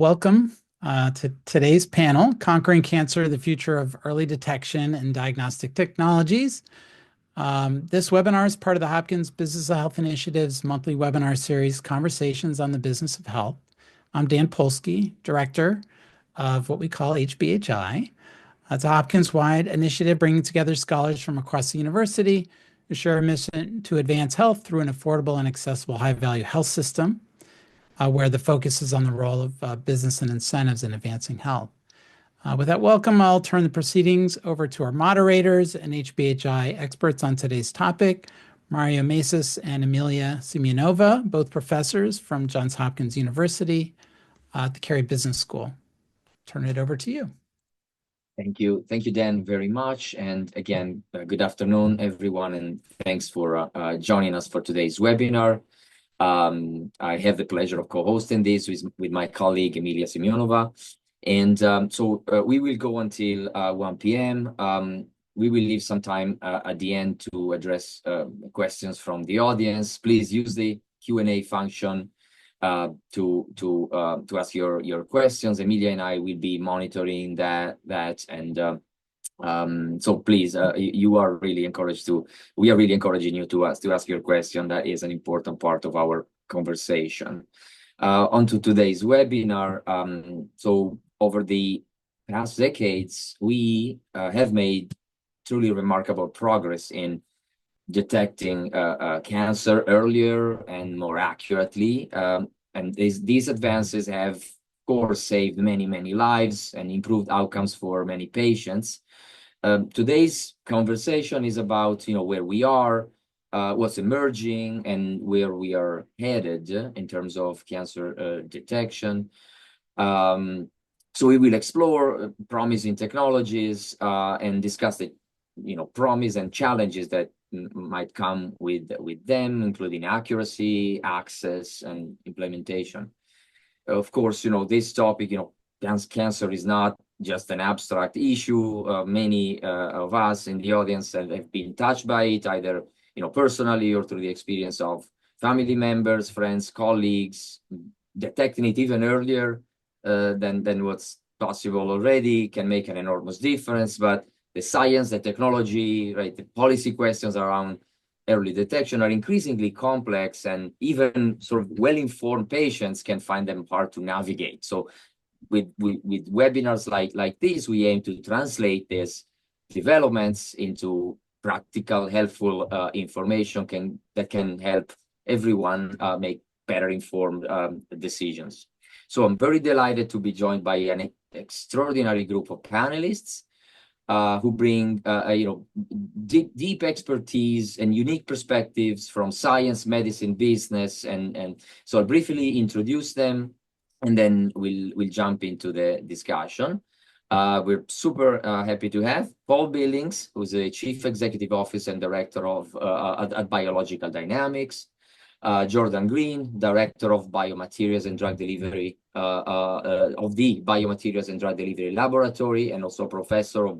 Welcome to today's panel, Conquering Cancer, the Future of Early Detection and Diagnostic Technologies. This webinar is part of the Hopkins Business of Health Initiative's monthly webinar series, Conversations on the Business of Health. I'm Dan Polsky, Director of what we call HBHI. It's a Hopkins-wide initiative bringing together scholars from across the university who share a mission to advance health through an affordable and accessible high-value health system. Where the focus is on the role of business and incentives in advancing health. With that welcome, I'll turn the proceedings over to our moderators and HBHI experts on today's topic, Macis and Emilia Simeonova, both professors from Johns Hopkins University at the Carey Business School. Turn it over to you. Thank you, Dan, very much. And again, good afternoon, everyone, and thanks for joining us for today's webinar. I have the pleasure of co-hosting this with my colleague, Emilia Simeonova. And so we will go until 1 p.m. We will leave some time at the end to address questions from the audience. Please use the Q&A function to ask your questions. Emilia and I will be monitoring that and so please, we are really encouraging you to ask your question. That is an important part of our conversation. On to today's webinar. So over the past decades, we have made truly remarkable progress in detecting cancer earlier and more accurately. And these advances have, of course, saved many lives and improved outcomes for many patients. Today's conversation is about where we are, what's emerging, and where we are headed in terms of cancer detection. So we will explore promising technologies and discuss the promise and challenges that might come with them, including accuracy, access, and implementation. Of course, this topic, cancer is not just an abstract issue. Many of us in the audience have been touched by it, either personally or through the experience of family members, friends, colleagues. Detecting it even earlier than what's possible already can make an enormous difference. But the science, the technology, right, the policy questions around early detection are increasingly complex, and even sort of well-informed patients can find them hard to navigate. So with webinars like this, we aim to translate these developments into practical, helpful information that can help everyone make better informed decisions. So I'm very delighted to be joined by an extraordinary group of panelists who bring deep expertise and unique perspectives from science, medicine, business, and so I'll briefly introduce them, and then we'll jump into the discussion. We're super happy to have Paul Billings, who's the Chief Executive Officer and Director at Biological Dynamics, Jordan Green, Director of Biomaterials and Drug Delivery of the Biomaterials and Drug Delivery Laboratory, and also Professor of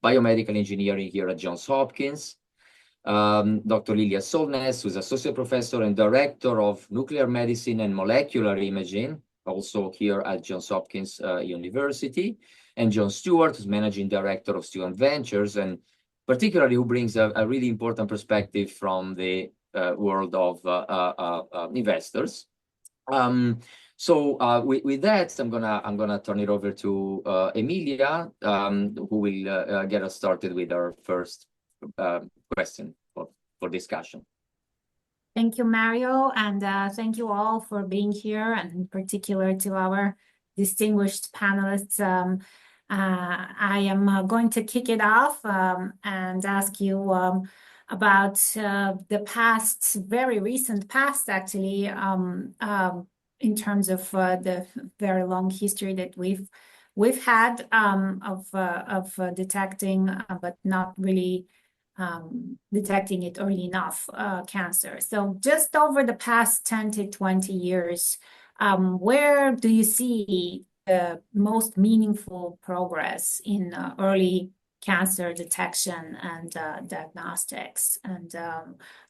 Biomedical Engineering here at Johns Hopkins. Dr. Lilja Solnes, who's Associate Professor and Director of Nuclear Medicine and Molecular Imaging, also here at Johns Hopkins University, and John Steuart, who's Managing Director of Steuart Ventures, and particularly who brings a really important perspective from the world of investors. So with that, I'm gonna turn it over to Emilia, who will get us started with our first question for discussion. Thank you, Mario, and thank you all for being here, and in particular to our distinguished panelists. I am going to kick it off and ask you about the past, very recent past, actually, in terms of the very long history that we've had of detecting, but not really detecting it early enough, cancer. So just over the past 10 to 20 years, where do you see the most meaningful progress in early cancer detection and diagnostics? And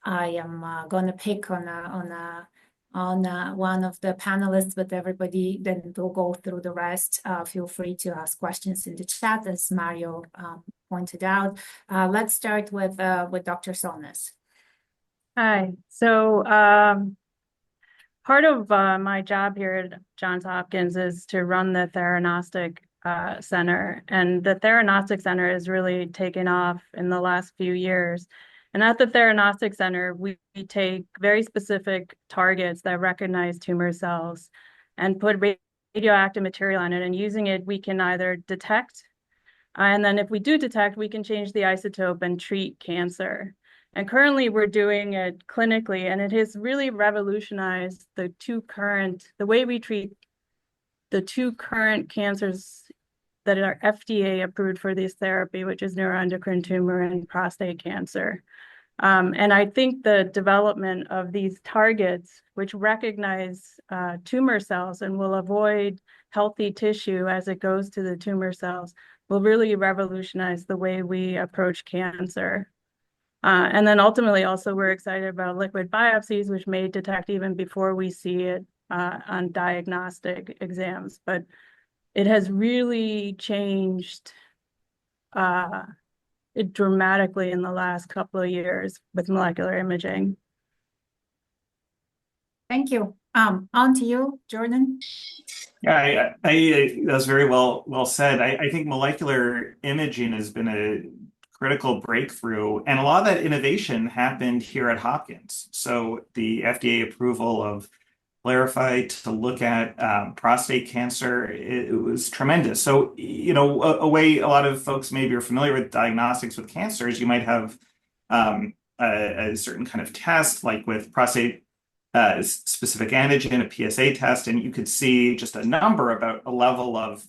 I am going to pick on a on one of the panelists, but everybody then will go through the rest. Feel free to ask questions in the chat, as Mario pointed out. Let's start with Dr. Solnes. Hi. So part of my job here at Johns Hopkins is to run the Theranostic Center. And the Theranostic Center has really taken off in the last few years. And at the Theranostic Center, we take very specific targets that recognize tumor cells and put radioactive material on it. And using it, we can either detect, and then if we do detect, we can change the isotope and treat cancer. And currently we're doing it clinically, and it has really revolutionized the way we treat the two current cancers that are FDA approved for this therapy, which is neuroendocrine tumor and prostate cancer. And I think the development of these targets, which recognize tumor cells and will avoid healthy tissue as it goes to the tumor cells, will really revolutionize the way we approach cancer. And then ultimately also we're excited about liquid biopsies, which may detect even before we see it on diagnostic exams. But it has really changed it dramatically in the last couple of years with molecular imaging. Thank you. On to you, Jordan. Yeah, that's very well said. I think molecular imaging has been a critical breakthrough, and a lot of that innovation happened here at Hopkins. So the FDA approval of Clarify to look at prostate cancer, it was tremendous. So, you know, a way a lot of folks maybe are familiar with diagnostics with cancer is you might have a certain kind of test, like with prostate specific antigen, a PSA test, and you could see just a number about a level of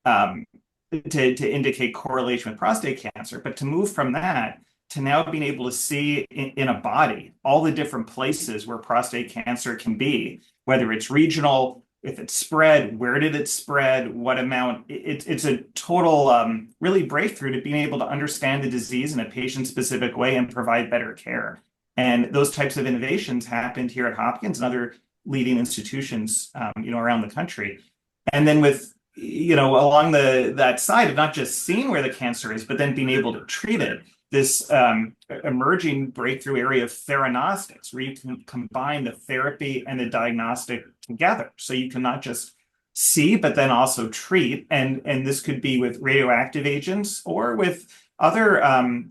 to indicate correlation with prostate cancer. But to move from that to now being able to see in a body all the different places where prostate cancer can be, whether it's regional, if it's spread, where did it spread, what amount, it's a total really breakthrough to being able to understand the disease in a patient-specific way and provide better care. And those types of innovations happened here at Hopkins and other leading institutions, you know, around the country. And then with, you know, along that side of not just seeing where the cancer is, but then being able to treat it, this emerging breakthrough area of theranostics, where you can combine the therapy and the diagnostic together. So you can not just see, but then also treat. And this could be with radioactive agents or with other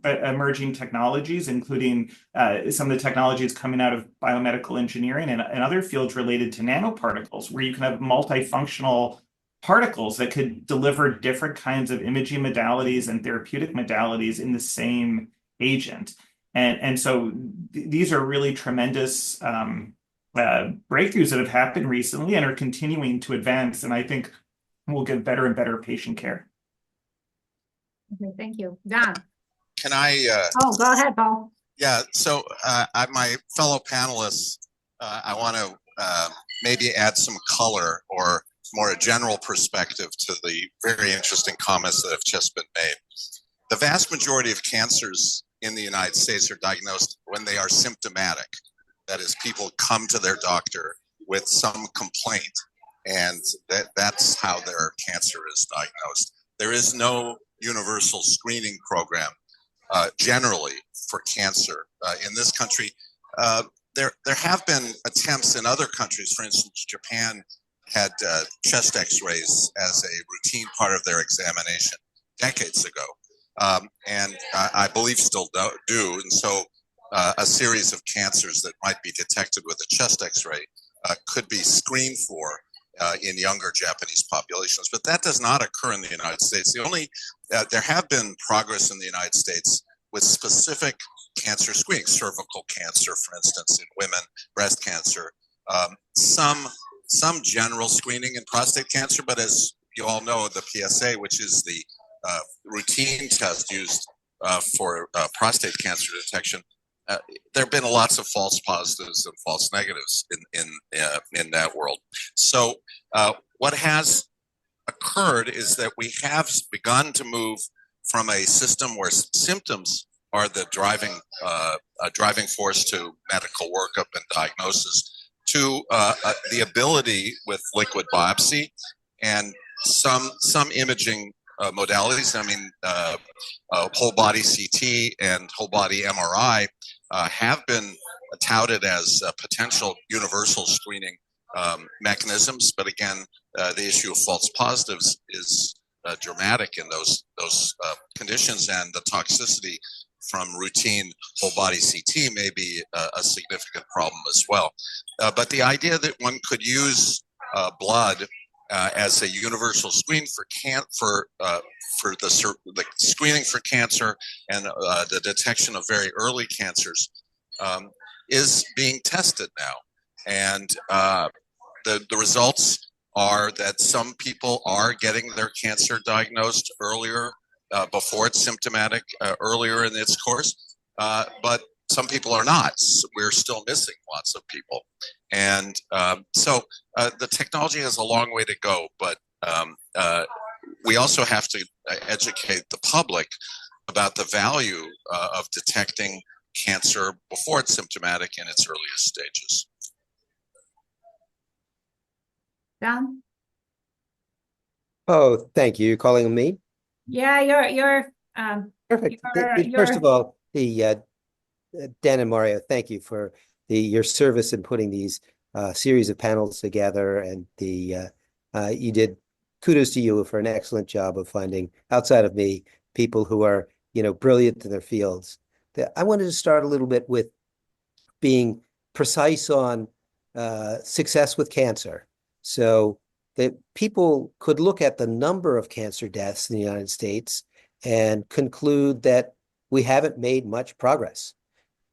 emerging technologies, including some of the technologies coming out of biomedical engineering and other fields related to nanoparticles, where you can have multifunctional particles that could deliver different kinds of imaging modalities and therapeutic modalities in the same agent. And so these are really tremendous breakthroughs that have happened recently and are continuing to advance, and I think will give better and better patient care. Okay, thank you. Don. Can I? Oh, go ahead, Paul. Yeah, so my fellow panelists, I want to maybe add some color or more a general perspective to the very interesting comments that have just been made. The vast majority of cancers in the United States are diagnosed when they are symptomatic. That is, people come to their doctor with some complaint, and that's how their cancer is diagnosed. There is no universal screening program generally for cancer in this country. There have been attempts in other countries. For instance, Japan had chest x-rays as a routine part of their examination decades ago, and I believe still do. And so a series of cancers that might be detected with a chest x-ray could be screened for in younger Japanese populations, but that does not occur in the United States. The only there have been progress in the United States with specific cancer screening, cervical cancer, for instance, in women, breast cancer, some general screening in prostate cancer, but as you all know, the PSA, which is the routine test used for prostate cancer detection, there have been lots of false positives and false negatives in that world. So what has occurred is that we have begun to move from a system where symptoms are the driving force to medical workup and diagnosis to the ability with liquid biopsy and some imaging modalities. I mean, whole body CT and whole body MRI have been touted as potential universal screening mechanisms, but again, the issue of false positives is dramatic in those conditions, and the toxicity from routine whole body CT may be a significant problem as well. But the idea that one could use blood as a universal screen for the screening for cancer and the detection of very early cancers is being tested now, and the results are that some people are getting their cancer diagnosed earlier, before it's symptomatic, earlier in its course, but some people are not. We're still missing lots of people. And so the technology has a long way to go, but we also have to educate the public about the value of detecting cancer before it's symptomatic in its earliest stages. John? Oh, thank you. You're calling on me? Yeah, you're Perfect. First of all, Dan and Mario, thank you for your service in putting these series of panels together, and you did. Kudos to you for an excellent job of finding, outside of me, people who are brilliant in their fields. I wanted to start a little bit with being precise on success with cancer, so that people could look at the number of cancer deaths in the United States and conclude that we haven't made much progress.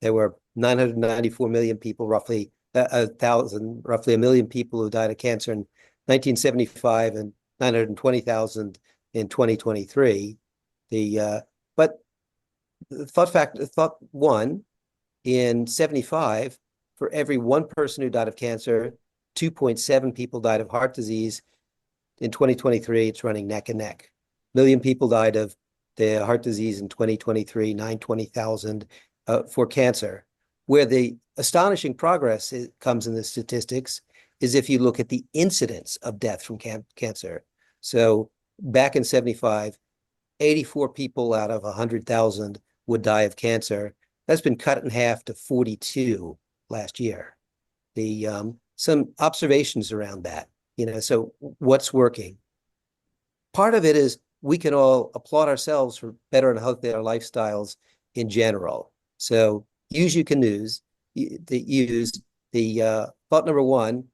There were 994 million people, roughly roughly a million people who died of cancer in 1975, and 920,000 in 2023. But thought one, in 75, for every one person who died of cancer, 2.7 people died of heart disease. In 2023, it's running neck and neck. Million people died of the heart disease in 2023, 920,000 for cancer. Where the astonishing progress comes in the statistics is if you look at the incidence of death from cancer. So back in 75, 84 people out of 100,000 would die of cancer. That's been cut in half to 42 last year. Some observations around that, so what's working? Part of it is we can all applaud ourselves for better and healthier lifestyles in general. So use you can use the thought number one,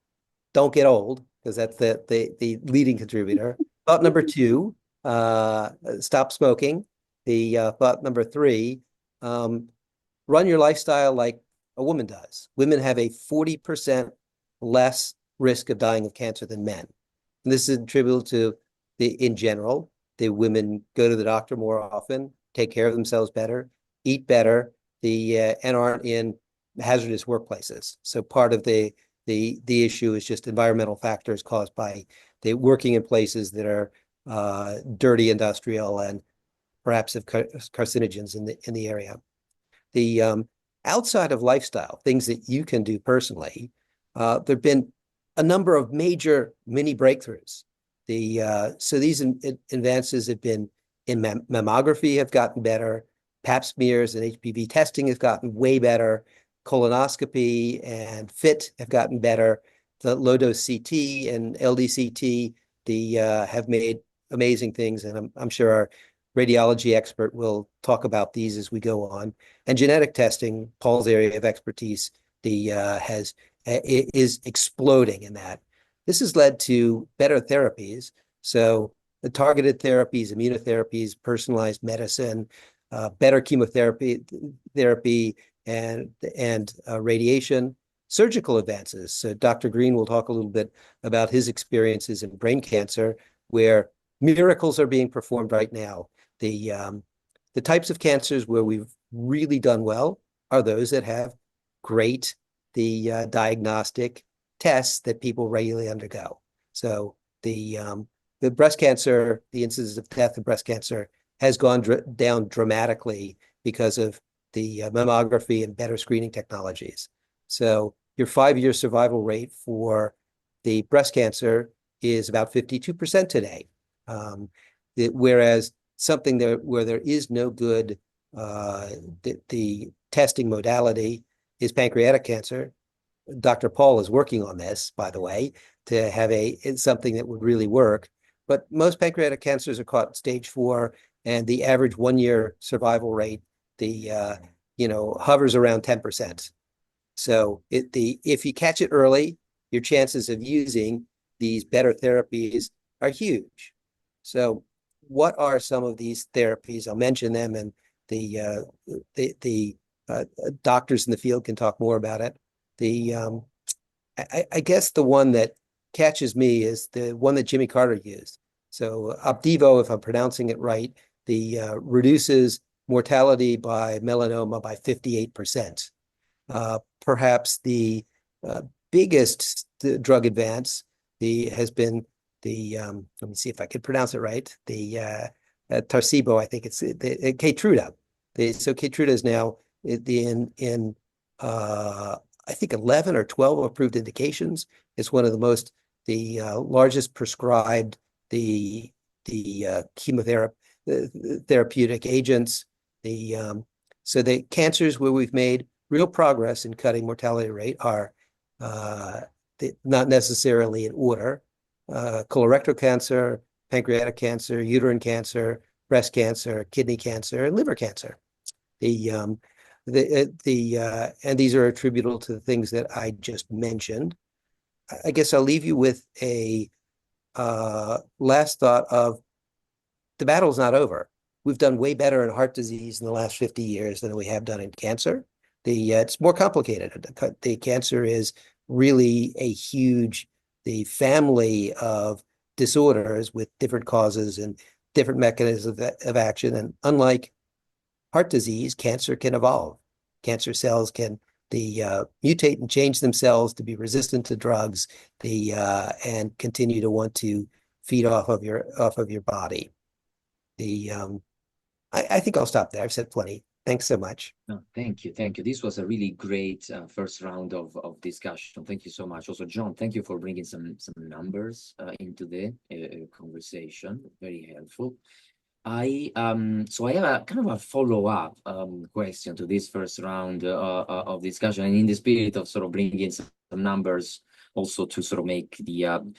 don't get old, because that's the leading contributor. Thought number two, stop smoking. The thought number three, run your lifestyle like a woman does. Women have a 40% less risk of dying of cancer than men. And this is attributable to in general, the women go to the doctor more often, take care of themselves better, eat better, and aren't in hazardous workplaces. So part of the issue is just environmental factors caused by the working in places that are dirty, industrial, and perhaps have carcinogens in the area. The outside of lifestyle, things that you can do personally, there've been a number of major mini breakthroughs. So these advances have been in mammography, have gotten better. Pap smears and HPV testing has gotten way better. Colonoscopy and FIT have gotten better. The low-dose CT and LDCT have made amazing things, and I'm sure our radiology expert will talk about these as we go on. And genetic testing, Paul's area of expertise, is exploding in that. This has led to better therapies. So the targeted therapies, immunotherapies, personalized medicine, better chemotherapy, and radiation, surgical advances. So Dr. Green will talk a little bit about his experiences in brain cancer, where miracles are being performed right now. The types of cancers where we've really done well are those that have great diagnostic tests that people regularly undergo. So the breast cancer, the incidence of death of breast cancer has gone down dramatically because of the mammography and better screening technologies. So your 5-year survival rate for the breast cancer is about 52% today. Whereas something where there is no good, the testing modality is pancreatic cancer. Dr. Paul is working on this, by the way, to have something that would really work. But most pancreatic cancers are caught at stage 4, and the average 1-year survival rate, hovers around 10%. So if you catch it early, your chances of using these better therapies are huge. So what are some of these therapies? I'll mention them, and the doctors in the field can talk more about it. I guess the one that catches me is the one that Jimmy Carter used. So Opdivo, if I'm pronouncing it right, reduces mortality by melanoma by 58%. Perhaps the biggest drug advance has been let me see if I can pronounce it right, Tarcebo, I think it's Keytruda. So Keytruda is now in I think 11 or 12 approved indications. It's one of the largest prescribed chemotherapy therapeutic agents. So the cancers where we've made real progress in cutting mortality rate are not necessarily in order: colorectal cancer, pancreatic cancer, uterine cancer, breast cancer, kidney cancer, and liver cancer. And these are attributable to the things that I just mentioned. I guess I'll leave you with a last thought of the battle's not over. We've done way better in heart disease in the last 50 years than we have done in cancer. It's more complicated. The cancer is really the family of disorders with different causes and different mechanisms of action. And unlike heart disease, cancer can evolve. Cancer cells can mutate and change themselves to be resistant to drugs, and continue to want to feed off of your body. I think I'll stop there. I've said plenty. Thanks so much. No, thank you. This was a really great first round of discussion. Thank you so much. Also, John, thank you for bringing some numbers into the conversation. Very helpful. So I have a kind of a follow-up question to this first round of discussion, and in the spirit of sort of bringing some numbers also to sort of make the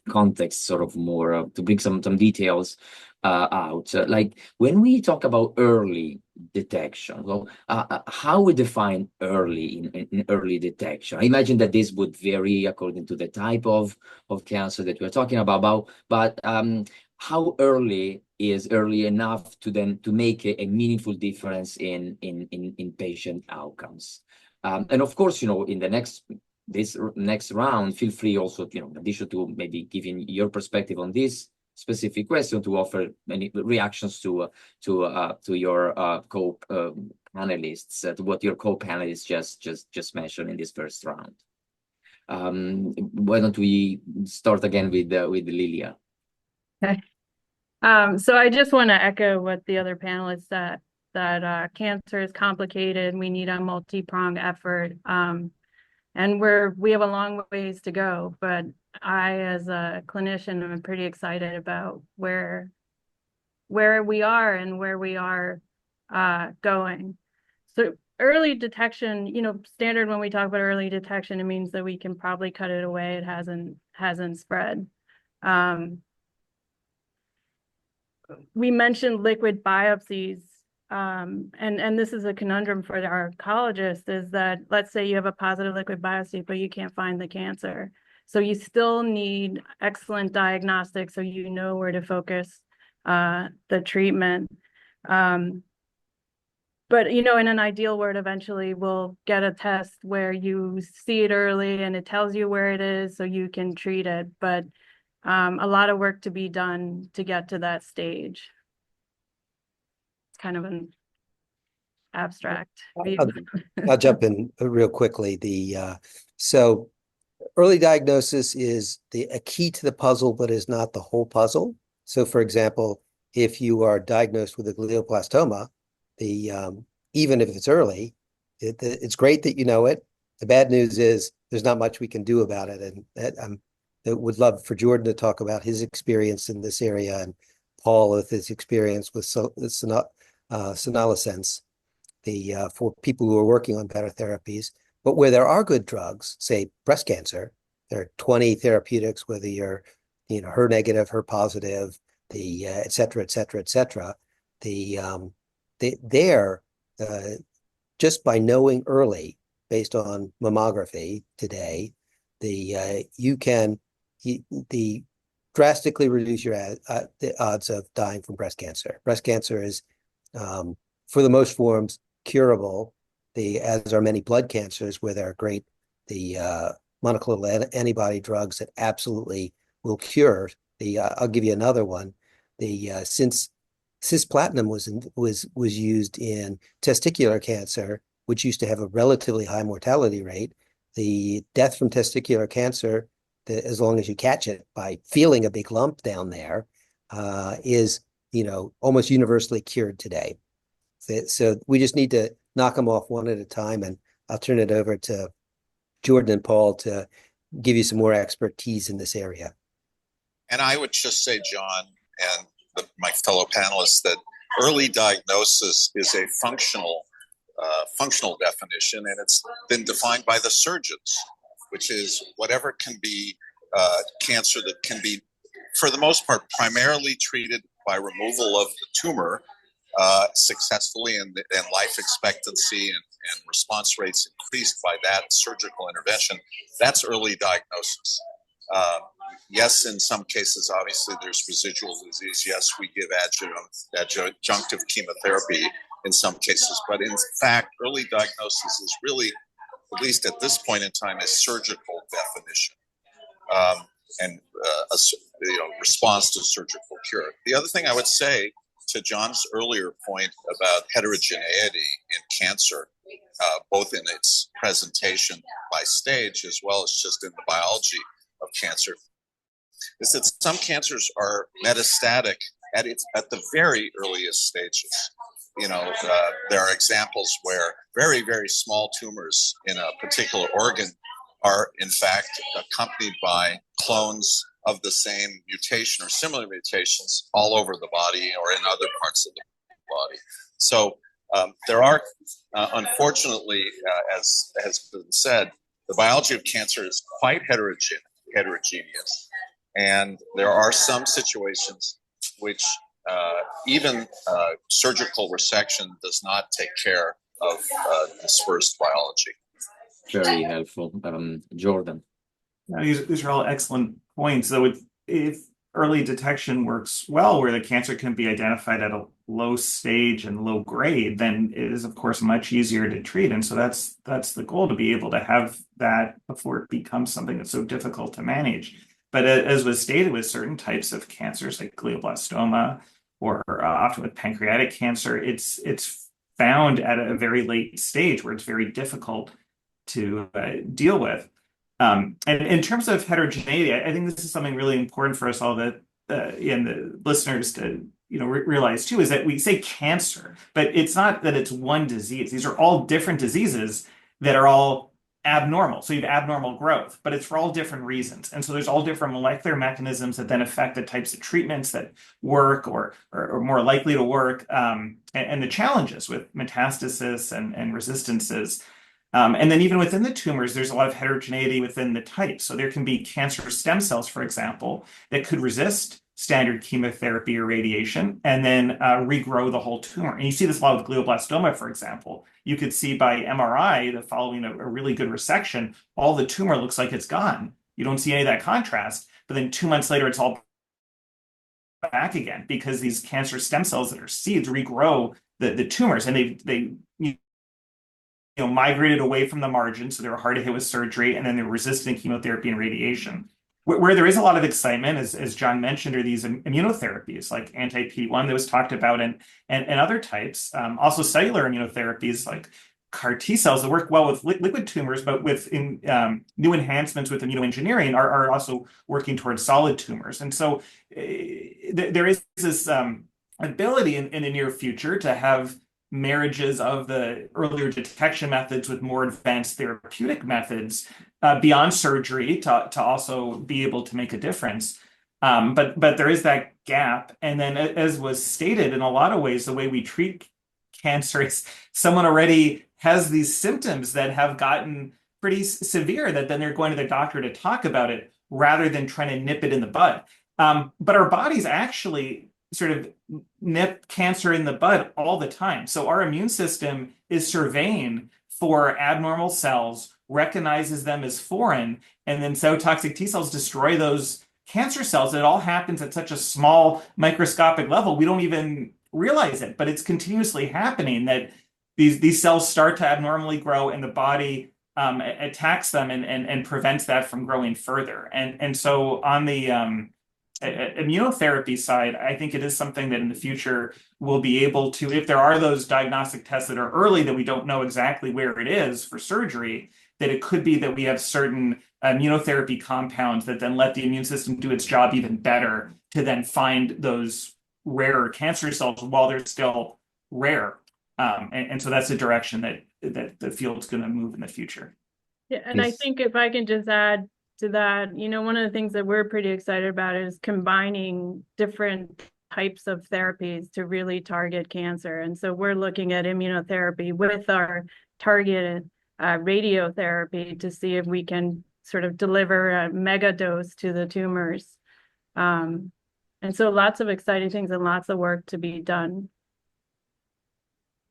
context sort of more, to bring some details out. Like when we talk about early detection, well, how we define early in early detection? I imagine that this would vary according to the type of cancer that we're talking about, but how early is early enough to make a meaningful difference in patient outcomes? And of course, in this next round, feel free also, in addition to maybe giving your perspective on this specific question, to offer any reactions to your co-panelists, to what your co-panelists just mentioned in this first round. Why don't we start again with Lilja? Okay. So I just want to echo what the other panelists said, that cancer is complicated. We need a multi-pronged effort. And we have a long ways to go, but I, as a clinician, am pretty excited about where we are and where we are going. So early detection, standard when we talk about early detection, it means that we can probably cut it away. It hasn't spread. We mentioned liquid biopsies. And this is a conundrum for our oncologists, is that, let's say you have a positive liquid biopsy, but you can't find the cancer. So you still need excellent diagnostics so you know where to focus the treatment. But, in an ideal world, eventually we'll get a test where you see it early and it tells you where it is so you can treat it. But a lot of work to be done to get to that stage. Kind of an abstract view. I'll jump in real quickly. So early diagnosis is a key to the puzzle, but is not the whole puzzle. So, for example, if you are diagnosed with a glioblastoma, even if it's early, it's great that you know it. The bad news is there's not much we can do about it. And I would love for Jordan to talk about his experience in this area, and Paul with his experience with Sonalisense, for people who are working on better therapies. But where there are good drugs, say breast cancer, there are 20 therapeutics, whether you're, HER negative, HER positive, et cetera, et cetera, et cetera. Just by knowing early, based on mammography today, you can drastically reduce your the odds of dying from breast cancer. Breast cancer is, for the most forms, curable, as are many blood cancers, where there are great monoclonal antibody drugs that absolutely will cure. I'll give you another one. Since cisplatin was used in testicular cancer, which used to have a relatively high mortality rate, the death from testicular cancer, as long as you catch it by feeling a big lump down there, is almost universally cured today. So we just need to knock them off one at a time, and I'll turn it over to Jordan and Paul to give you some more expertise in this area. And I would just say, John, and my fellow panelists, that early diagnosis is a functional definition, and it's been defined by the surgeons, which is whatever can be cancer that can be, for the most part, primarily treated by removal of the tumor successfully, and life expectancy and response rates increased by that surgical intervention. That's early diagnosis. Yes, in some cases, obviously, there's residual disease. Yes, we give adjunctive chemotherapy in some cases, but in fact, early diagnosis is really, at least at this point in time, a surgical definition, and response to surgical cure. The other thing I would say, to John's earlier point about heterogeneity in cancer, both in its presentation by stage as well as just in the biology of cancer, is that some cancers are metastatic at the very earliest stages. There are examples where very, very small tumors in a particular organ are in fact accompanied by clones of the same mutation or similar mutations all over the body or in other parts of the body. So there are, unfortunately, as has been said, the biology of cancer is quite heterogeneous. And there are some situations which even surgical resection does not take care of dispersed biology. Very helpful. Jordan. These are all excellent points. So if early detection works well, where the cancer can be identified at a low stage and low grade, then it is, of course, much easier to treat. And so that's the goal, to be able to have that before it becomes something that's so difficult to manage. But as was stated, with certain types of cancers like glioblastoma or often with pancreatic cancer, it's found at a very late stage where it's very difficult to deal with. And in terms of heterogeneity, I think this is something really important for us all, that and the listeners to realize too, is that we say cancer, but it's not that it's one disease. These are all different diseases that are all abnormal. So you have abnormal growth, but it's for all different reasons. And so there's all different molecular mechanisms that then affect the types of treatments that work or more likely to work, and the challenges with metastasis and resistances. And then even within the tumors, there's a lot of heterogeneity within the types. So there can be cancer stem cells, for example, that could resist standard chemotherapy or radiation and then regrow the whole tumor. And you see this a lot with glioblastoma, for example. You could see by MRI that following a really good resection, all the tumor looks like it's gone. You don't see any of that contrast, but then 2 months later, it's all back again, because these cancer stem cells that are seeds regrow the tumors, and they migrated away from the margin, so they were hard to hit with surgery, and then they're resistant to chemotherapy and radiation. Where there is a lot of excitement, as John mentioned, are these immunotherapies like anti-PD-1 that was talked about, and other types. Also cellular immunotherapies like CAR T cells that work well with liquid tumors, but with new enhancements with immunoengineering are also working towards solid tumors. And so there is this ability in the near future to have marriages of the earlier detection methods with more advanced therapeutic methods beyond surgery to also be able to make a difference. But there is that gap. And then, as was stated, in a lot of ways, the way we treat cancer is someone already has these symptoms that have gotten pretty severe, that then they're going to the doctor to talk about it rather than trying to nip it in the bud. But our bodies actually sort of nip cancer in the bud all the time. So our immune system is surveying for abnormal cells, recognizes them as foreign, and then cytotoxic T cells destroy those cancer cells. It all happens at such a small microscopic level, we don't even realize it, but it's continuously happening, that these cells start to abnormally grow and the body attacks them and prevents that from growing further. And so on the immunotherapy side, I think it is something that in the future we'll be able to, if there are those diagnostic tests that are early that we don't know exactly where it is for surgery, that it could be that we have certain immunotherapy compounds that then let the immune system do its job even better to then find those rarer cancer cells while they're still rare. And so that's the direction that the field's going to move in the future. Yeah, and I think if I can just add to that, you know, one of the things that we're pretty excited about is combining different types of therapies to really target cancer. And so we're looking at immunotherapy with our targeted radiotherapy to see if we can sort of deliver a mega dose to the tumors. And so lots of exciting things and lots of work to be done.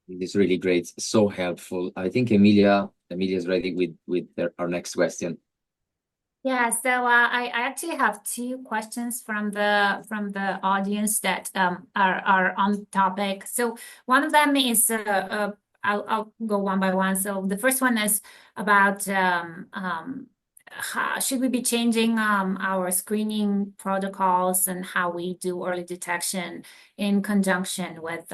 It's really great, so helpful. I think Emilia is ready with our next question. Yeah, so I actually have two questions from the audience that are on topic. So one of them is I'll go one by one. So the first one is about should we be changing our screening protocols and how we do early detection in conjunction with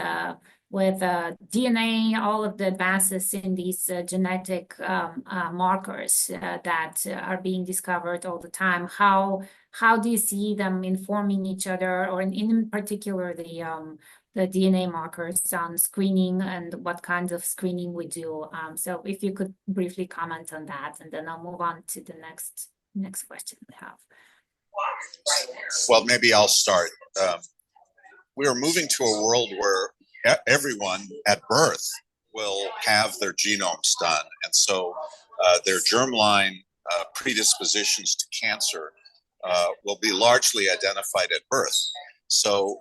DNA, all of the advances in these genetic markers that are being discovered all the time. How do you see them informing each other, or in particular the DNA markers on screening and what kinds of screening we do? So if you could briefly comment on that, and then I'll move on to the next question we have. Well, maybe I'll start. We are moving to a world where everyone at birth will have their genomes done. And so their germline predispositions to cancer will be largely identified at birth. So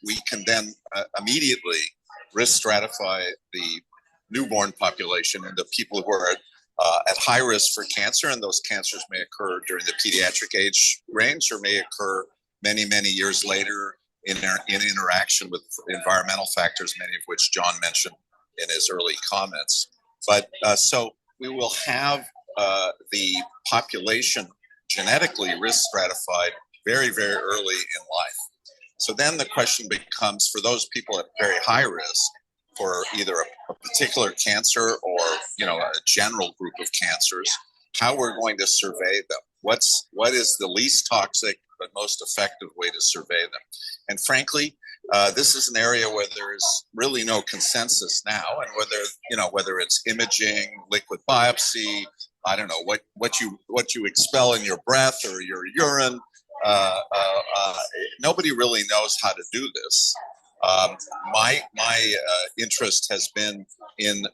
we can then immediately risk stratify the newborn population into people who are at high risk for cancer, and those cancers may occur during the pediatric age range or may occur many, many years later in interaction with environmental factors, many of which John mentioned in his early comments. But so we will have the population genetically risk stratified very, very early in life. So then the question becomes, for those people at very high risk for either a particular cancer or, you know, a general group of cancers, how we're going to survey them. What is the least toxic but most effective way to survey them? And frankly, this is an area where there is really no consensus now, and whether it's imaging, liquid biopsy, I don't know what you expel in your breath or your urine. Nobody really knows how to do this. My interest has been in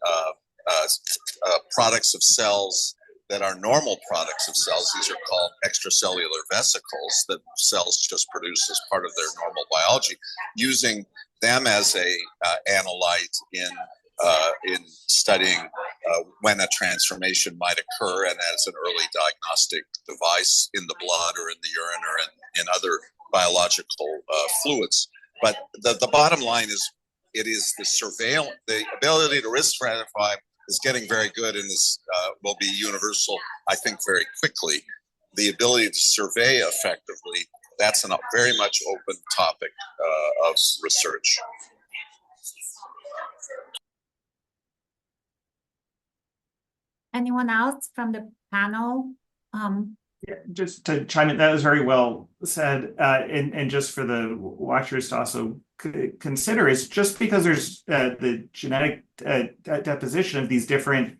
products of cells that are normal products of cells. These are called extracellular vesicles that cells just produce as part of their normal biology, using them as a analyte in studying when a transformation might occur, and as an early diagnostic device in the blood or in the urine or in other biological fluids. But the bottom line is, it is the ability to risk stratify is getting very good, and this will be universal, I think, very quickly. The ability to survey effectively, that's a very much open topic of research. Anyone else from the panel Just to chime in, that was very well said. And just for the watchers to also consider, is just because there's the genetic deposition of these different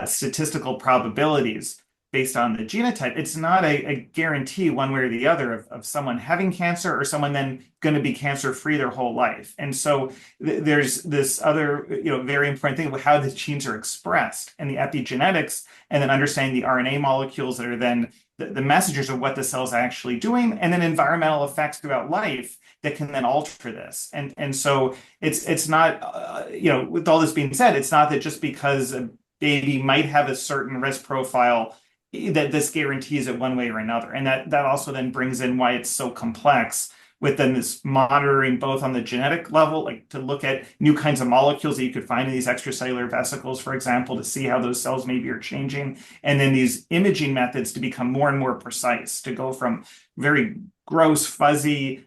statistical probabilities based on the genotype, it's not a guarantee one way or the other of someone having cancer or someone then going to be cancer-free their whole life. And so there's this other, very important thing about how the genes are expressed and the epigenetics, and then understanding the RNA molecules that are then the messengers of what the cell's actually doing, and then environmental effects throughout life that can then alter this. And so it's not, with all this being said, it's not that just because a baby might have a certain risk profile that this guarantees it one way or another. And that also then brings in why it's so complex with then this monitoring both on the genetic level, like to look at new kinds of molecules that you could find in these extracellular vesicles, for example, to see how those cells maybe are changing. And then these imaging methods to become more and more precise, to go from very gross, fuzzy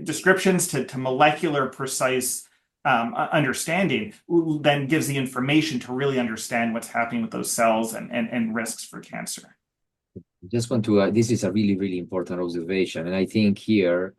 descriptions to molecular precise understanding, then gives the information to really understand what's happening with those cells and risks for cancer. Just want to, this is a really, really important observation. And I think here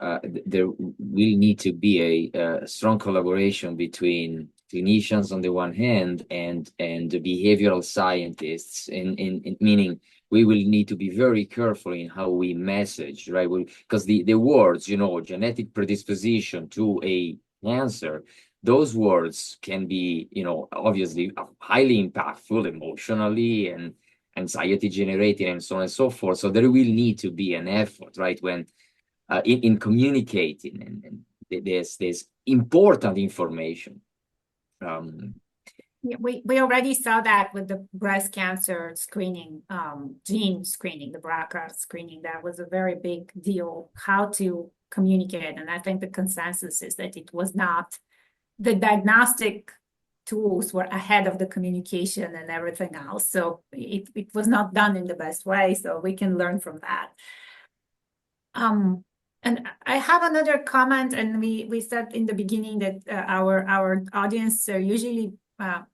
there will need to be a strong collaboration between clinicians on the one hand and the behavioral scientists, meaning we will need to be very careful in how we message, right? Because the words, genetic predisposition to a cancer, those words can be, obviously highly impactful emotionally and anxiety generating and so on and so forth. So there will need to be an effort, right, when in communicating and there's important information. Yeah, we already saw that with the breast cancer screening, gene screening, the BRCA screening. That was a very big deal, how to communicate. And I think the consensus is that it was not, the diagnostic tools were ahead of the communication and everything else. So it was not done in the best way. So we can learn from that. And I have another comment, and we said in the beginning that our audience are usually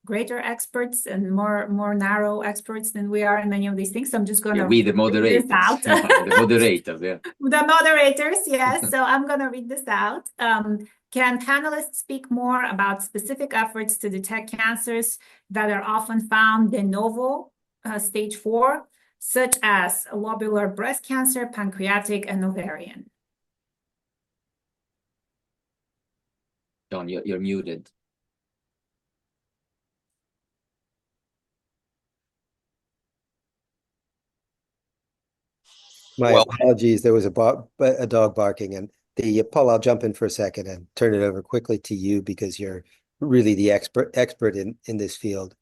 greater experts and more narrow experts than we are in many of these things. So I'm just going to read the moderators. out. The moderators, yeah. The moderators, yes. So I'm going to read this out. Can panelists speak more about specific efforts to detect cancers that are often found de novo, stage 4, such as lobular breast cancer, pancreatic, and ovarian? John, you're muted. My apologies. There was a dog barking, and Paul, I'll jump in for a second and turn it over quickly to you because you're really the expert in this field.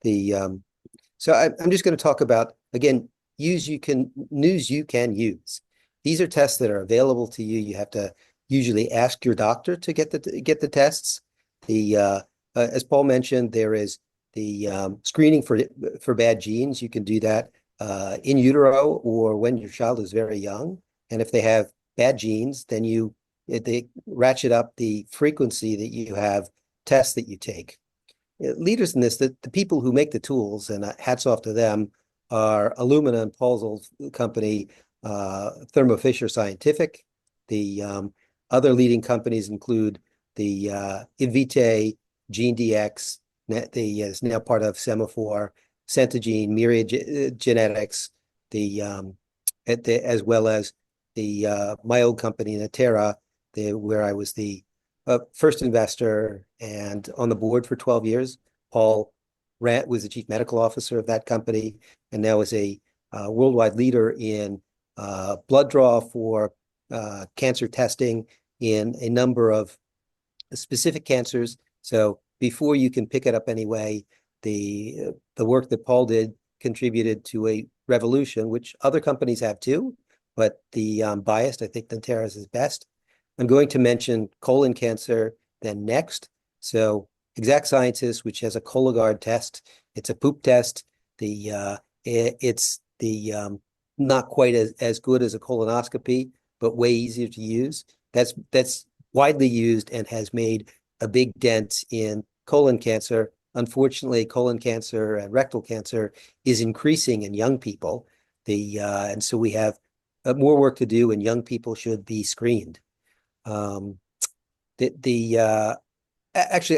So I'm just going to talk about, again, news you can use. These are tests that are available to you. You have to usually ask your doctor to get the tests. As Paul mentioned, there is the screening for bad genes. You can do that in utero or when your child is very young. And if they have bad genes, then they ratchet up the frequency that you have tests that you take. Leaders in this, the people who make the tools, and hats off to them, are Illumina and Paul's old company, Thermo Fisher Scientific. The other leading companies include the Invitae, GeneDx, is now part of Semaphore, Centogene, Myriad Genetics, as well as my old company, Natera, where I was the first investor and on the board for 12 years. Paul was the chief medical officer of that company, and now is a worldwide leader in blood draw for cancer testing in a number of specific cancers. So before you can pick it up anyway, the work that Paul did contributed to a revolution, which other companies have too, but biased, I think Natera's is best. I'm going to mention colon cancer then next. So Exact Sciences, which has a Cologuard test. It's a poop test. It's not quite as good as a colonoscopy, but way easier to use. That's widely used and has made a big dent in colon cancer. Unfortunately, colon cancer and rectal cancer is increasing in young people. And so we have more work to do, and young people should be screened. Actually,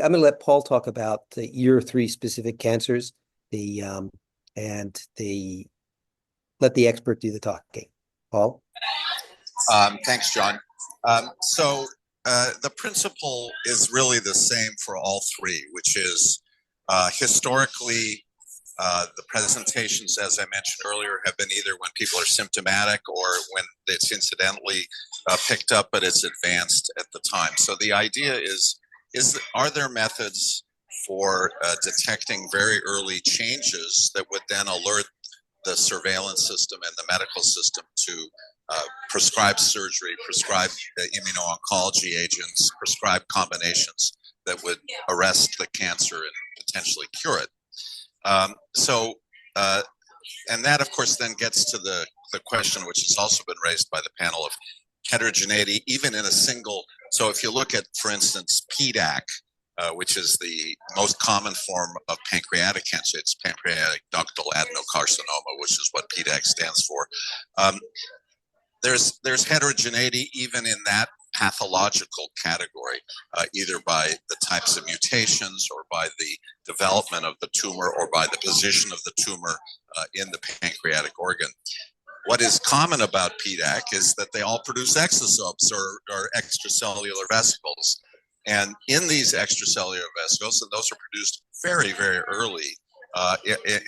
I'm going to let Paul talk about the year 3 specific cancers, let the expert do the talking. Paul? Thanks, John. The principle is really the same for all 3, which is historically, the presentations, as I mentioned earlier, have been either when people are symptomatic or when it's incidentally picked up, but it's advanced at the time. So the idea is are there methods for detecting very early changes that would then alert the surveillance system and the medical system to prescribe surgery, prescribe immuno-oncology agents, prescribe combinations that would arrest the cancer and potentially cure it. And that, of course, then gets to the question, which has also been raised by the panel, of heterogeneity, even in a single. So if you look at, for instance, PDAC, which is the most common form of pancreatic cancer, it's pancreatic ductal adenocarcinoma, which is what PDAC stands for. There's heterogeneity even in that pathological category, either by the types of mutations or by the development of the tumor or by the position of the tumor in the pancreatic organ. What is common about PDAC is that they all produce exosomes or extracellular vesicles. And in these extracellular vesicles, and those are produced very, very early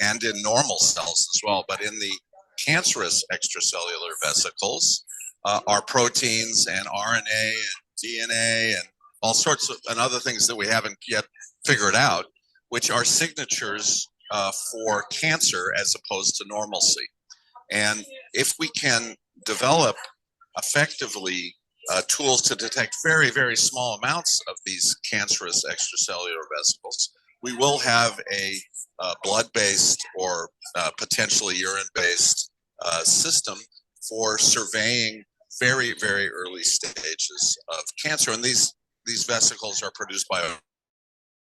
and in normal cells as well, but in the cancerous extracellular vesicles are proteins and RNA and DNA and all sorts of and other things that we haven't yet figured out, which are signatures for cancer as opposed to normalcy. And if we can develop effectively tools to detect very, very small amounts of these cancerous extracellular vesicles, we will have a blood-based or potentially urine-based system for surveying very, very early stages of cancer. And these vesicles are produced by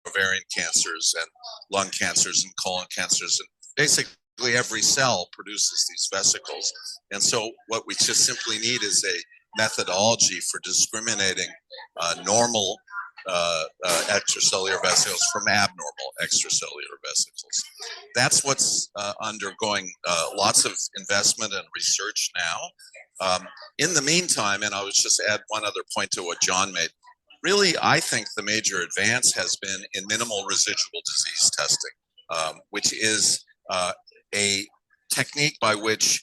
ovarian cancers and lung cancers and colon cancers. And basically every cell produces these vesicles. And so what we just simply need is a methodology for discriminating normal extracellular vesicles from abnormal extracellular vesicles. That's what's undergoing lots of investment and research now. In the meantime, and I would just add one other point to what John made, really, I think the major advance has been in minimal residual disease testing, which is a technique by which,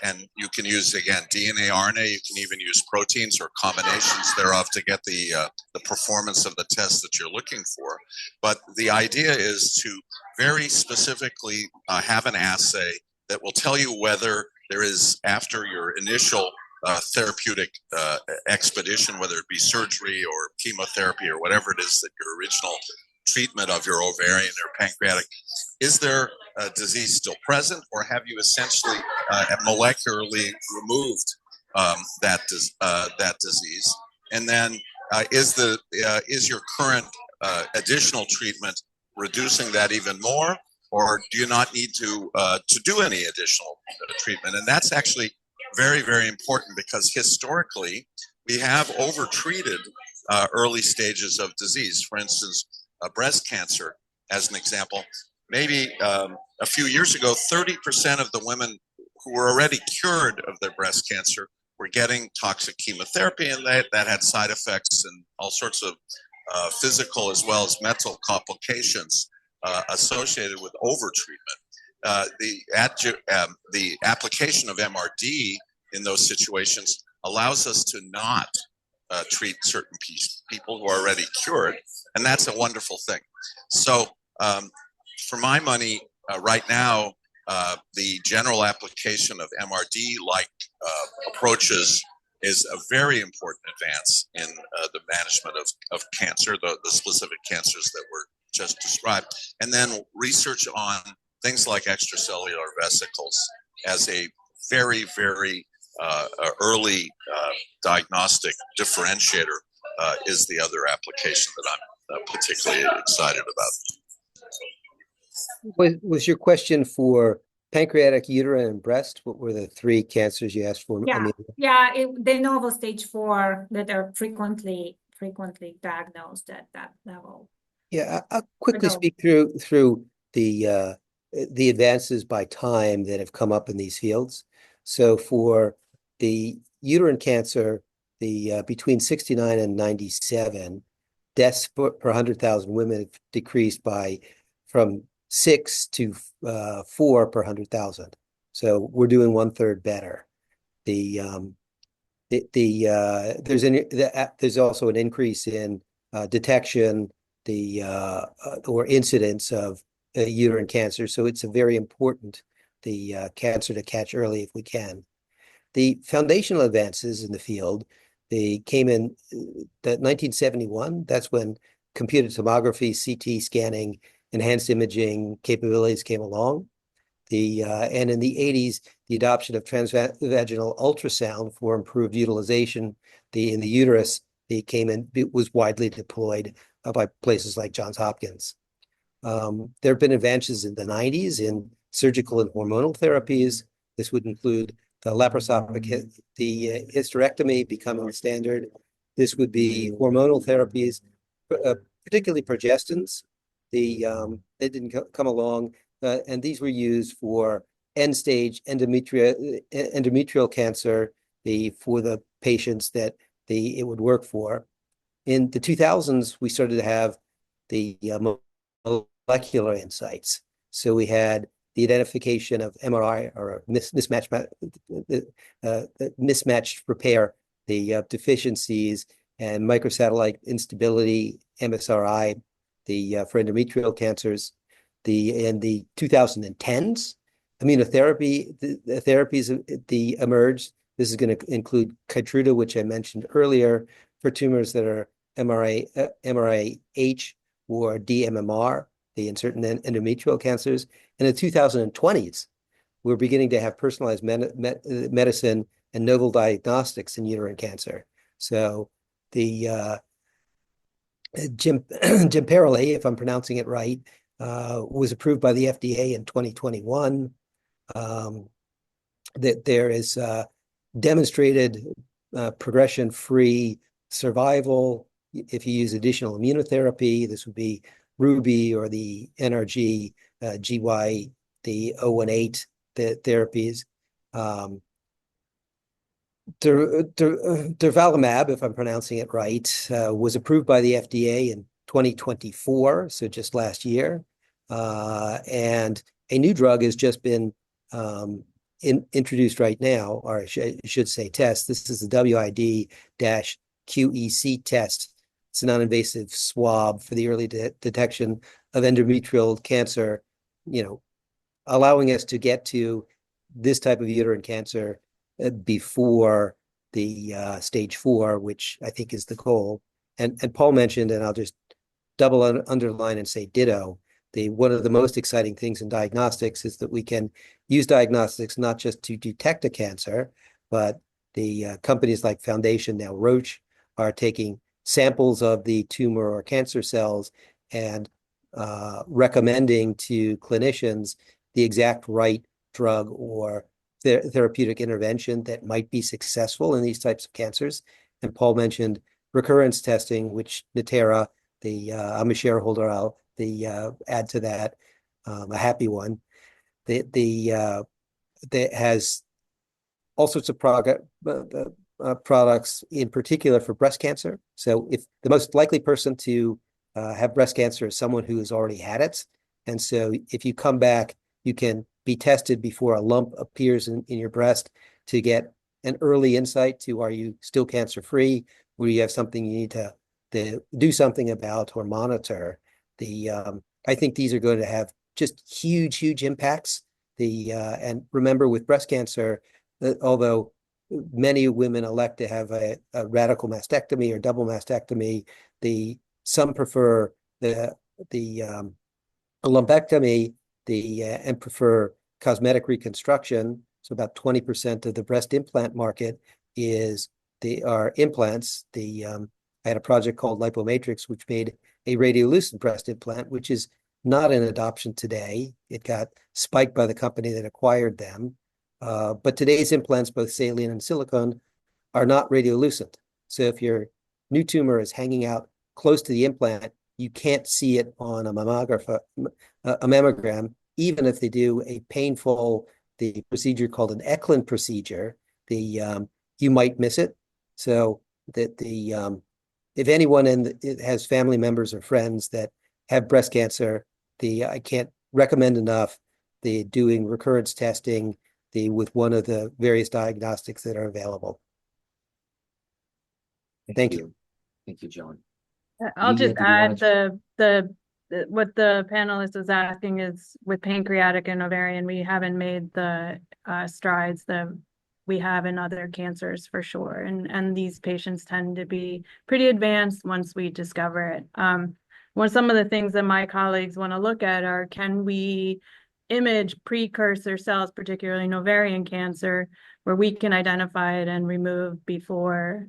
and you can use, again, DNA, RNA, you can even use proteins or combinations thereof to get the performance of the test that you're looking for. But the idea is to very specifically have an assay that will tell you whether there is, after your initial therapeutic expedition, whether it be surgery or chemotherapy or whatever it is that your original treatment of your ovarian or pancreatic, is there a disease still present, or have you essentially molecularly removed that disease? And then is your current additional treatment reducing that even more, or do you not need to do any additional treatment? And that's actually very, very important, because historically we have overtreated early stages of disease. For instance, breast cancer, as an example, maybe a few years ago, 30% of the women who were already cured of their breast cancer were getting toxic chemotherapy, and that had side effects and all sorts of physical as well as mental complications associated with overtreatment. The application of MRD in those situations allows us to not treat certain people who are already cured, and that's a wonderful thing. So for my money, right now, the general application of MRD-like approaches is a very important advance in the management of cancer, the specific cancers that were just described. And then research on things like extracellular vesicles as a very, very early diagnostic differentiator is the other application that I'm particularly excited about. Was your question for pancreatic, uterine, and breast. What were the three cancers you asked for? Yeah, yeah, de novo stage 4 that are frequently diagnosed at that level. Yeah, I'll quickly speak through the advances by time that have come up in these fields. So for the uterine cancer, the between 69 and 97, deaths per 100,000 women have decreased from 6 to 4 per 100,000. So we're doing 1/3 better. There's also an increase in detection or incidence of uterine cancer. So it's a very important cancer to catch early if we can. The foundational advances in the field, they came in 1971. That's when computed tomography, CT scanning, enhanced imaging capabilities came along. And in the 80s, the adoption of transvaginal ultrasound for improved utilization in the uterus was widely deployed by places like Johns Hopkins. There have been advances in the 90s in surgical and hormonal therapies. This would include the laparoscopic, the hysterectomy becoming the standard. This would be hormonal therapies, particularly progestins. They didn't come along, and these were used for end-stage endometrial cancer for the patients that it would work for. In the 2000s, we started to have the molecular insights. So we had the identification of MRI or mismatched repair, the deficiencies and microsatellite instability, MSRI, for endometrial cancers. In the 2010s, immunotherapy therapies emerged. This is going to include Keytruda, which I mentioned earlier, for tumors that are MRI-H or dMMR, in certain endometrial cancers. In the 2020s, we're beginning to have personalized medicine and novel diagnostics in uterine cancer. So the Jemperli, if I'm pronouncing it right, was approved by the FDA in 2021. That there is demonstrated progression-free survival if you use additional immunotherapy. This would be Ruby or the NRG GY, the 018 therapies. Durvalumab, if I'm pronouncing it right, was approved by the FDA in 2024, so just last year. And a new drug has just been introduced right now, or I should say test. This is the WID-QEC test. It's a non-invasive swab for the early detection of endometrial cancer, allowing us to get to this type of uterine cancer before the stage 4, which I think is the goal. And Paul mentioned, and I'll just double underline and say ditto, one of the most exciting things in diagnostics is that we can use diagnostics not just to detect a cancer, but the companies like Foundation, now Roche, are taking samples of the tumor or cancer cells and recommending to clinicians the exact right drug or therapeutic intervention that might be successful in these types of cancers. And Paul mentioned recurrence testing, which Natera, I'm a shareholder, I'll add to that, a happy one. That has all sorts of products, in particular for breast cancer. So if the most likely person to have breast cancer is someone who has already had it. And so if you come back, you can be tested before a lump appears in your breast to get an early insight to, are you still cancer-free, or you have something you need to do something about or monitor. I think these are going to have just huge impacts. And remember, with breast cancer, although many women elect to have a radical mastectomy or double mastectomy, some prefer the lumpectomy, and prefer cosmetic reconstruction. So about 20% of the breast implant market are implants. I had a project called Lipomatrix, which made a radiolucent breast implant, which is not in adoption today. It got spiked by the company that acquired them. But today's implants, both saline and silicone, are not radiolucent. So if your new tumor is hanging out close to the implant, you can't see it on a mammogram, even if they do a the procedure called an Eklund procedure, you might miss it. So that if anyone has family members or friends that have breast cancer, I can't recommend enough doing recurrence testing with one of the various diagnostics that are available. Thank you. Thank you, John. I'll Lilja, just did you add wanna- what the panelist was asking is with pancreatic and ovarian, we haven't made the strides that we have in other cancers for sure. And these patients tend to be pretty advanced once we discover it. Some of the things that my colleagues want to look at are, can we image precursor cells, particularly in ovarian cancer, where we can identify it and remove before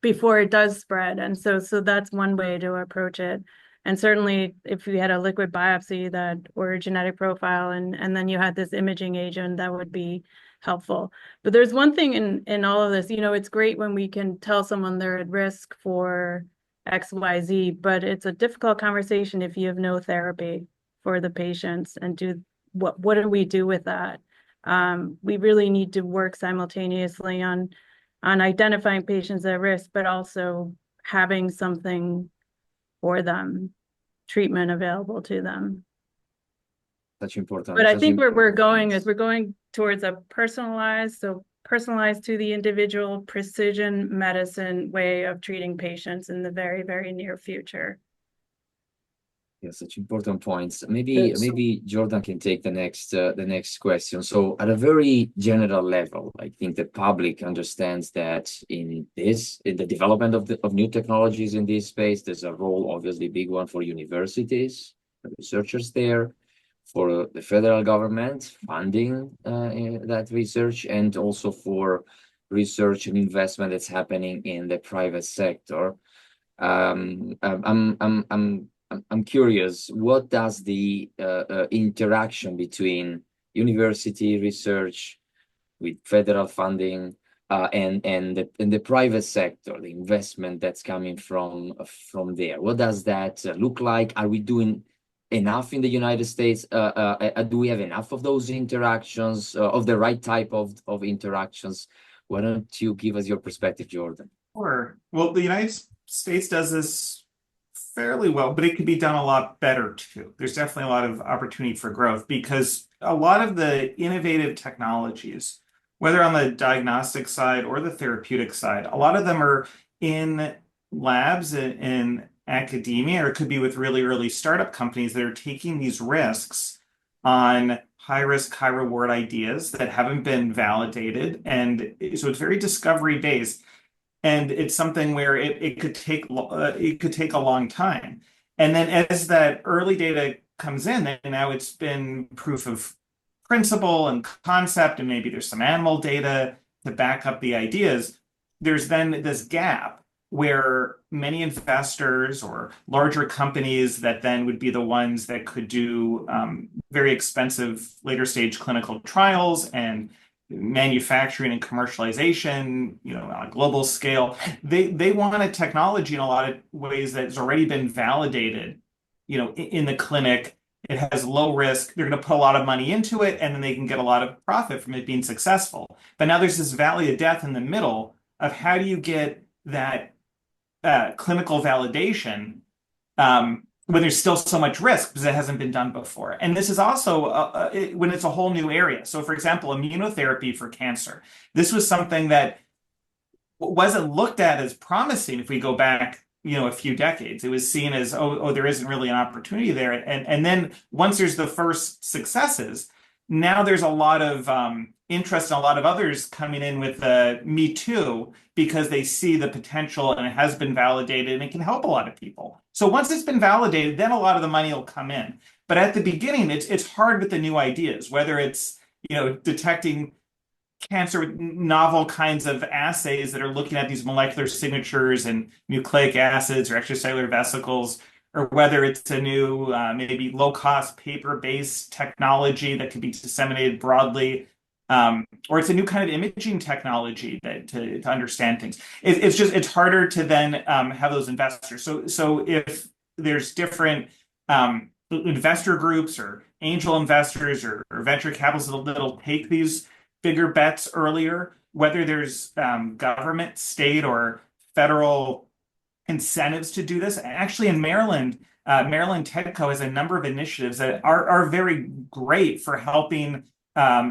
it does spread. And so that's one way to approach it. And certainly if we had a liquid biopsy or a genetic profile and then you had this imaging agent, that would be helpful. But there's one thing in all of this, it's great when we can tell someone they're at risk for XYZ, but it's a difficult conversation if you have no therapy for the patients, and what do we do with that? We really need to work simultaneously on identifying patients at risk, but also having something for them, treatment available to them. Such important. But I think where we're going is we're going towards a personalized to the individual precision medicine way of treating patients in the very, very near future. Yeah, such important points. Maybe Jordan can take the next question. So at a very general level, I think the public understands that in the development of new technologies in this space, there's a role, obviously big one, for universities, researchers there, for the federal government funding that research, and also for research and investment that's happening in the private sector. I'm curious, what does the interaction between university research with federal funding and the private sector, the investment that's coming from there, what does that look like? Are we doing enough in the United States? Do we have enough of those interactions, of the right type of interactions? Why don't you give us your perspective, Jordan? Sure. Well, the United States does this fairly well, but it could be done a lot better too. There's definitely a lot of opportunity for growth because a lot of the innovative technologies, whether on the diagnostic side or the therapeutic side, a lot of them are in labs in academia, or it could be with really early startup companies that are taking these risks on high risk, high reward ideas that haven't been validated. And so it's very discovery based. And it's something where it could take a long time. And then as that early data comes in, and now it's been proof of principle and concept, and maybe there's some animal data to back up the ideas, there's then this gap where many investors or larger companies that then would be the ones that could do very expensive later stage clinical trials and manufacturing and commercialization, on a global scale. They want a technology in a lot of ways that's already been validated, in the clinic. It has low risk. They're going to put a lot of money into it, and then they can get a lot of profit from it being successful. But now there's this valley of death in the middle of how do you get that clinical validation when there's still so much risk because it hasn't been done before. And this is also when it's a whole new area. So for example, immunotherapy for cancer. This was something that wasn't looked at as promising if we go back, a few decades. It was seen as, there isn't really an opportunity there. And then once there's the first successes, now there's a lot of interest and a lot of others coming in with Me Too because they see the potential and it has been validated and it can help a lot of people. So once it's been validated, then a lot of the money will come in. But at the beginning, it's hard with the new ideas, whether it's detecting cancer with novel kinds of assays that are looking at these molecular signatures and nucleic acids or extracellular vesicles, or whether it's a new maybe low-cost paper-based technology that could be disseminated broadly, or it's a new kind of imaging technology that to understand things. It's harder to then have those investors. So if there's different investor groups or angel investors or venture capitalists that'll take these bigger bets earlier, whether there's government, state, or federal incentives to do this. Actually, in Maryland, Maryland TEDCO has a number of initiatives that are very great for helping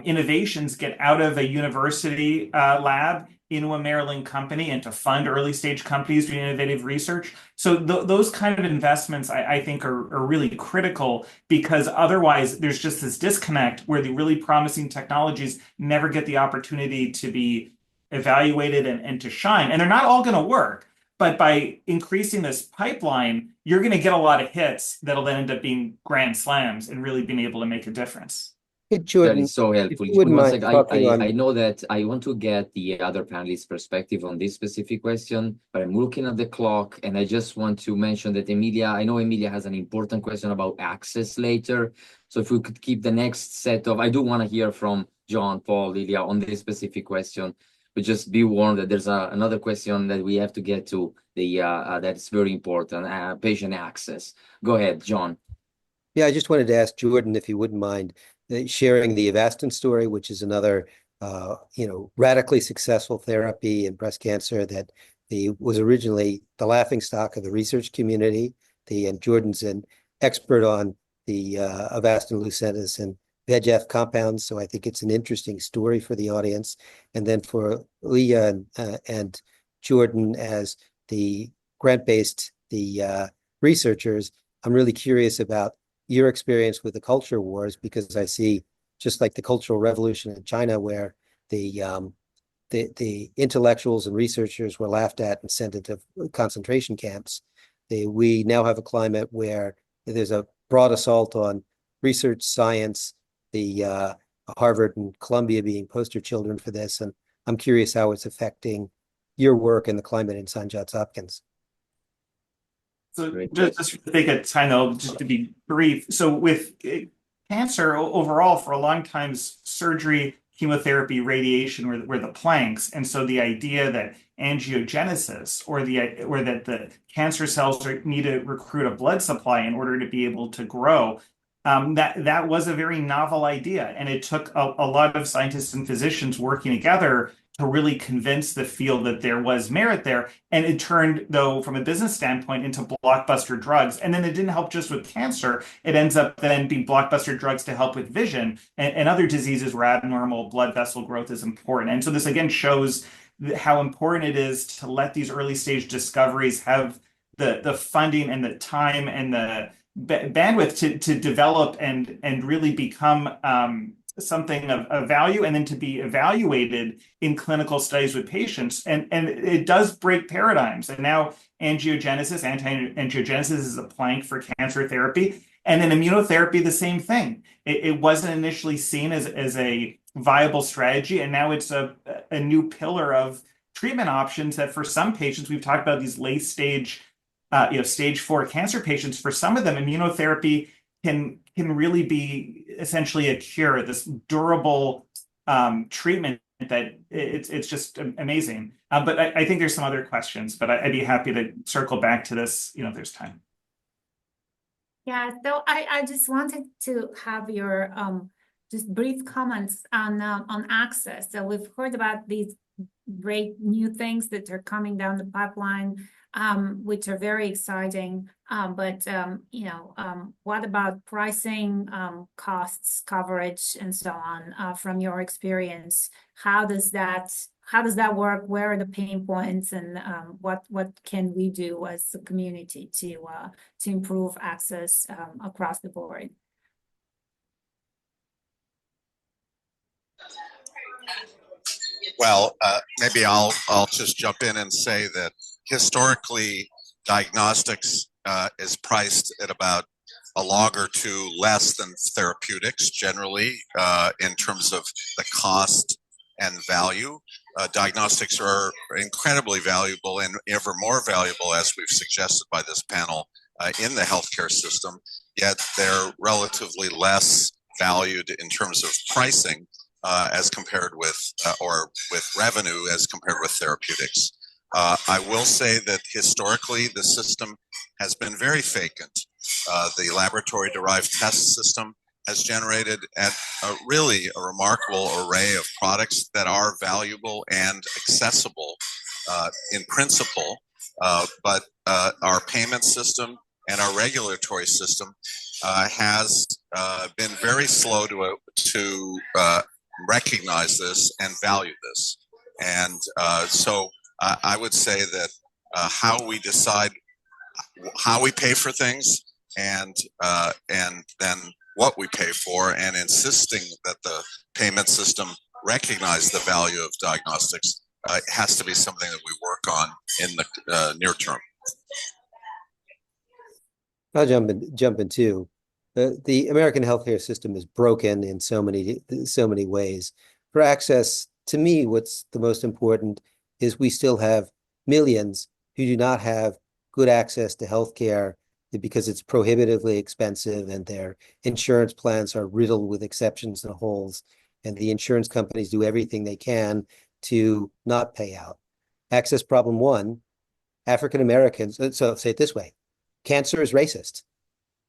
innovations get out of a university lab into a Maryland company and to fund early stage companies doing innovative research. So those kind of investments, I think, are really critical, because otherwise there's just this disconnect where the really promising technologies never get the opportunity to be evaluated and to shine. And they're not all going to work. But by increasing this pipeline, you're going to get a lot of hits that'll then end up being grand slams and really being able to make a difference. Hey, Jordan, That is so helpful. wouldn't mind talking on. I know that I want to get the other panelists' perspective on this specific question, but I'm looking at the clock, and I just want to mention that I know Emilia has an important question about access later. So if we could keep the next set of, I do want to hear from John, Paul, Lilja on this specific question, but just be warned that there's another question that we have to get to that's very important, patient access. Go ahead, John. Yeah, I just wanted to ask Jordan if he wouldn't mind sharing the Avastin story, which is another, radically successful therapy in breast cancer that was originally the laughingstock of the research community. And Jordan's an expert on the Avastin, Lucentis, and VEGF compounds, so I think it's an interesting story for the audience. And then for Lilja and Jordan as the grant-based researchers, I'm really curious about your experience with the culture wars, because I see, just like the Cultural Revolution in China, where the intellectuals and researchers were laughed at and sent into concentration camps. We now have a climate where there's a broad assault on research science, the Harvard and Columbia being poster children for this. And I'm curious how it's affecting your work and the climate in Johns Hopkins. So just to take a time, though, just to be brief. So with cancer overall, for a long time, surgery, chemotherapy, radiation were the planks. And so the idea that angiogenesis, or that the cancer cells need to recruit a blood supply in order to be able to grow, that was a very novel idea. And it took a lot of scientists and physicians working together to really convince the field that there was merit there. And it turned, though, from a business standpoint, into blockbuster drugs. And then it didn't help just with cancer. It ends up then being blockbuster drugs to help with vision and other diseases where abnormal blood vessel growth is important. And so this, again, shows how important it is to let these early stage discoveries have the funding and the time and the bandwidth to develop and really become something of value, and then to be evaluated in clinical studies with patients. And it does break paradigms. And now angiogenesis, anti-angiogenesis is a plank for cancer therapy. And then immunotherapy, the same thing. It wasn't initially seen as a viable strategy. And now it's a new pillar of treatment options that for some patients, we've talked about these late stage, stage 4 cancer patients. For some of them, immunotherapy can really be essentially a cure, this durable treatment that it's just amazing. But I think there's some other questions, but I'd be happy to circle back to this, if there's time. Yeah, so I just wanted to have your just brief comments on access. So we've heard about these great new things that are coming down the pipeline, which are very exciting. But what about pricing, costs, coverage, and so on from your experience? How does that work? Where are the pain points, and what can we do as a community to improve access across the board? Well, maybe I'll just jump in and say that historically, diagnostics is priced at about a log or two less than therapeutics generally in terms of the cost and value. Diagnostics are incredibly valuable and ever more valuable, as we've suggested by this panel, in the healthcare system, yet they're relatively less valued in terms of pricing as compared with, or with revenue as compared with therapeutics. I will say that historically the system has been very vacant. The laboratory-derived test system has generated really a remarkable array of products that are valuable and accessible in principle, but our payment system and our regulatory system has been very slow to recognize this and value this. And so I would say that how we decide how we pay for things and then what we pay for, and insisting that the payment system recognize the value of diagnostics has to be something that we work on in the near term. I'll jump in too. The American healthcare system is broken in so many ways. For access, to me, what's the most important is we still have millions who do not have good access to healthcare because it's prohibitively expensive and their insurance plans are riddled with exceptions and holes, and the insurance companies do everything they can to not pay out. Access problem one, African Americans, so say it this way, cancer is racist.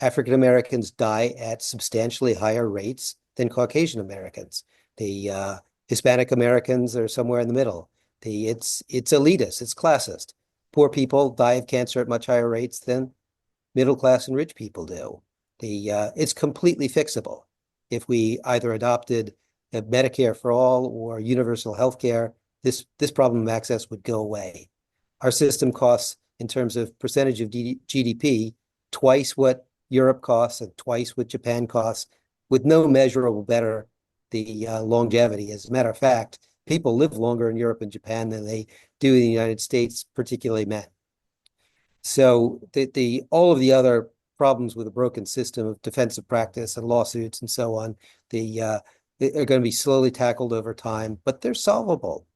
African Americans die at substantially higher rates than Caucasian Americans. The Hispanic Americans are somewhere in the middle. It's elitist, it's classist. Poor people die of cancer at much higher rates than middle class and rich people do. It's completely fixable. If we either adopted Medicare for all or universal health care, this problem of access would go away. Our system costs, in terms of percentage of GDP, twice what Europe costs and twice what Japan costs, with no measurable better the longevity. As a matter of fact, people live longer in Europe and Japan than they do in the United States, particularly men. So all of the other problems with a broken system of defensive practice and lawsuits and so on, are going to be slowly tackled over time, but they're solvable.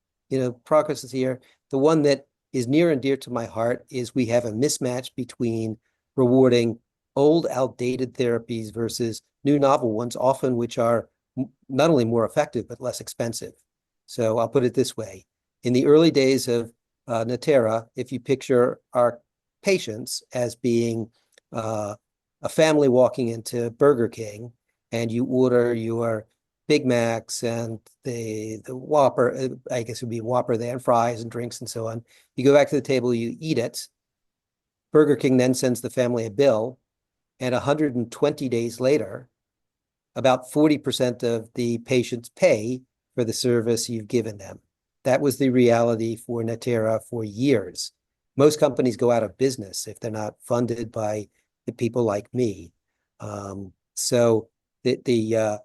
Progress is here. The one that is near and dear to my heart is we have a mismatch between rewarding old, outdated therapies versus new, novel ones, often which are not only more effective, but less expensive. So I'll put it this way. In the early days of Natera, if you picture our patients as being a family walking into Burger King, and you order your Big Macs and the Whopper, I guess it would be Whopper there, and fries and drinks and so on. You go back to the table, you eat it. Burger King then sends the family a bill, and 120 days later, about 40% of the patients pay for the service you've given them. That was the reality for Natera for years. Most companies go out of business if they're not funded by the people like me. So the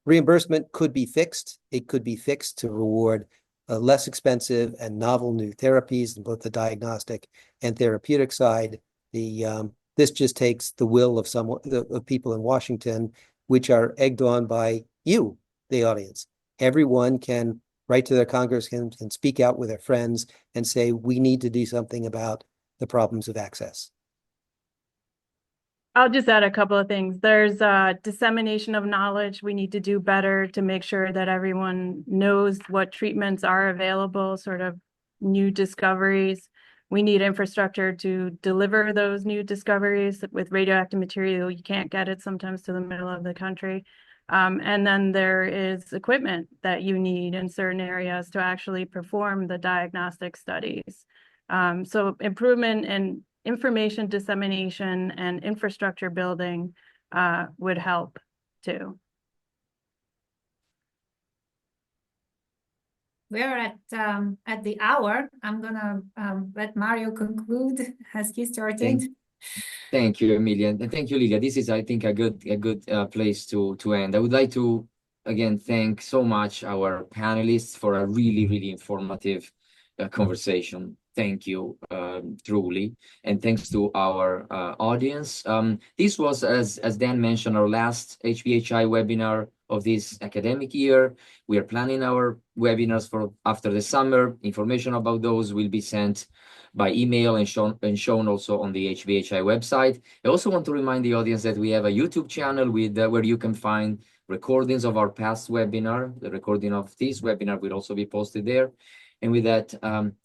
reimbursement could be fixed. It could be fixed to reward less expensive and novel new therapies in both the diagnostic and therapeutic side. This just takes the will of people in Washington, which are egged on by you, the audience. Everyone can write to their congressmen and speak out with their friends and say, we need to do something about the problems of access. I'll just add a couple of things. There's dissemination of knowledge. We need to do better to make sure that everyone knows what treatments are available, sort of new discoveries. We need infrastructure to deliver those new discoveries. With radioactive material, you can't get it sometimes to the middle of the country. And then there is equipment that you need in certain areas to actually perform the diagnostic studies. So improvement in information dissemination and infrastructure building would help too. We're at the hour. I'm gonna let Mario conclude as he started. Thank you, Emilia, and thank you, Lilja. This is, I think, a good place to end. I would like to again thank so much our panelists for a really informative conversation. Thank you, truly, and thanks to our audience. This was, as Dan mentioned, our last HPHI webinar of this academic year. We are planning our webinars for after the summer. Information about those will be sent by email and shown also on the HPHI website. I also want to remind the audience that we have a YouTube channel with where you can find recordings of our past webinar. The recording of this webinar will also be posted there. And with that,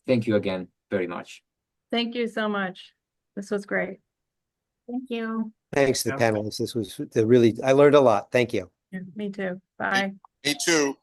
thank you again very much. Thank you so much. This was great. Thank you. Thanks to the Yeah. panelists. This was really, I learned a lot. Thank you. Yeah, me too. Bye. Me too.